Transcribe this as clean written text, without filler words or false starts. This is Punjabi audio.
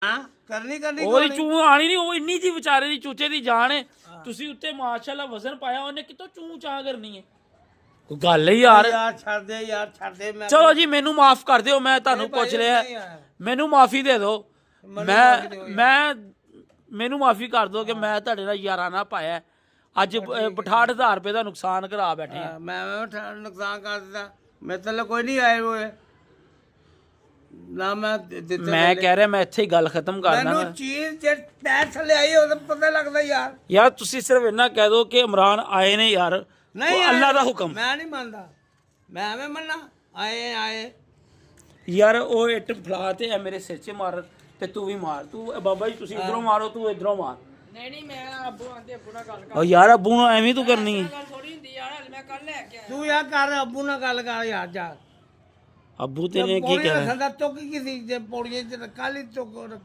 ਹਾਂ ਕਰਨੀ ਉਹਦੀ ਚੂੰ ਆਣੀ ਨਹੀਂ, ਉਹ ਇੰਨੀ ਜੀ ਵਿਚਾਰੇ ਦੀ ਚੂਚੇ ਦੀ ਜਾਨ ਹੈ। ਤੁਸੀਂ ਉੱਤੇ ਮਾਸ਼ਾਅੱਲਾ ਵਜ਼ਨ ਪਾਇਆ, ਉਹਨੇ ਕਿਤੋਂ ਚੂੰ ਚਾਹ ਕਰਨੀ ਹੈ? ਕੋਈ ਗੱਲ ਹੈ ਯਾਰ। ਛੱਡ ਦੇ ਮੈਂ ਚਲੋ ਜੀ ਮੈਨੂੰ ਮਾਫ ਕਰ ਦਿਓ, ਮੈਂ ਤੁਹਾਨੂੰ ਪੁੱਛ ਲਿਆ, ਮੈਨੂੰ ਮਾਫੀ ਦੇ ਦਿਓ। ਮੈਨੂੰ ਮਾਫੀ ਕਰ ਦਿਓ ਕਿ ਮੈਂ ਤੁਹਾਡੇ ਨਾਲ ਯਾਰਾਨਾ ਪਾਇਆ। ਅੱਜ 62,000 ਰੁਪਏ ਦਾ ਨੁਕਸਾਨ ਕਰਾ ਬੈਠੇ ਆ। ਮੈਂ ਨੁਕਸਾਨ ਕਰ ਦਿੱਤਾ, ਮੇਰੇ ਤੋਂ ਕੋਈ ਨਹੀਂ ਆਏ ਹੋਏ ਨਾ। ਮੈਂ ਕਹਿ ਰਿਹਾ ਮੈਂ ਇੱਥੇ ਹੀ ਗੱਲ ਖਤਮ ਕਰ ਦਾਂਗਾ। ਮੈਨੂੰ ਚੀਜ਼ ਜੇ ਪੈਰ ਥੱਲੇ ਆਈ ਉਹਦਾ ਪਤਾ ਲੱਗਦਾ ਯਾਰ ਤੁਸੀਂ ਸਿਰਫ ਇੰਨਾ ਕਹਿ ਦਿਓ ਕਿ ਇਮਰਾਨ ਆਏ ਨੇ ਯਾਰ, ਨਹੀਂ ਅੱਲਾ ਦਾ ਹੁਕਮ। ਮੈਂ ਨਹੀਂ ਮੰਨਦਾ, ਮੈਂ ਐਵੇਂ ਮੰਨਣਾ ਆਏ ਯਾਰ ਉਹ ਇੱਟ ਫਲਾ ਤੇ ਐ ਮੇਰੇ ਸਿਰ 'ਚ ਮਾਰ ਤੇ ਤੂੰ ਵੀ ਮਾਰ। ਤੂੰ ਬਾਬਾ ਜੀ ਤੁਸੀਂ ਇਧਰੋਂ ਮਾਰੋ, ਤੂੰ ਇਧਰੋਂ ਮਾਰ। ਨਹੀਂ ਮੈਂ ਅੱਬੂ ਆਂਦੇ ਅੱਬੂ ਨਾਲ ਗੱਲ ਉਹ ਯਾਰ ਅੱਬੂ ਨੂੰ ਐਵੇਂ ਤੂੰ ਕਰਨੀ ਹੈ? ਗੱਲ ਥੋੜੀ ਹੁੰਦੀ ਯਾਰ, ਮੈਂ ਕੱਲ ਲੈ ਕੇ ਆਇਆ। ਤੂੰ ਯਾਰ ਕਰ ਅੱਬੂ ਨਾਲ ਗੱਲ ਕਰ ਯਾਰ ਜਾ। ਅੱਬੂ ਤੇਰੇ ਕੀ ਕਹਿ ਰਿਹਾ? ਪੌੜੀ ਰੱਖਣ ਦਾ ਤੁੱਕ ਕਿਸੇ ਜੇ ਪੌੜੀਆਂ 'ਚ ਕੱਲ ਹੀ ਤੁੱਕ ਰੱਖੇ।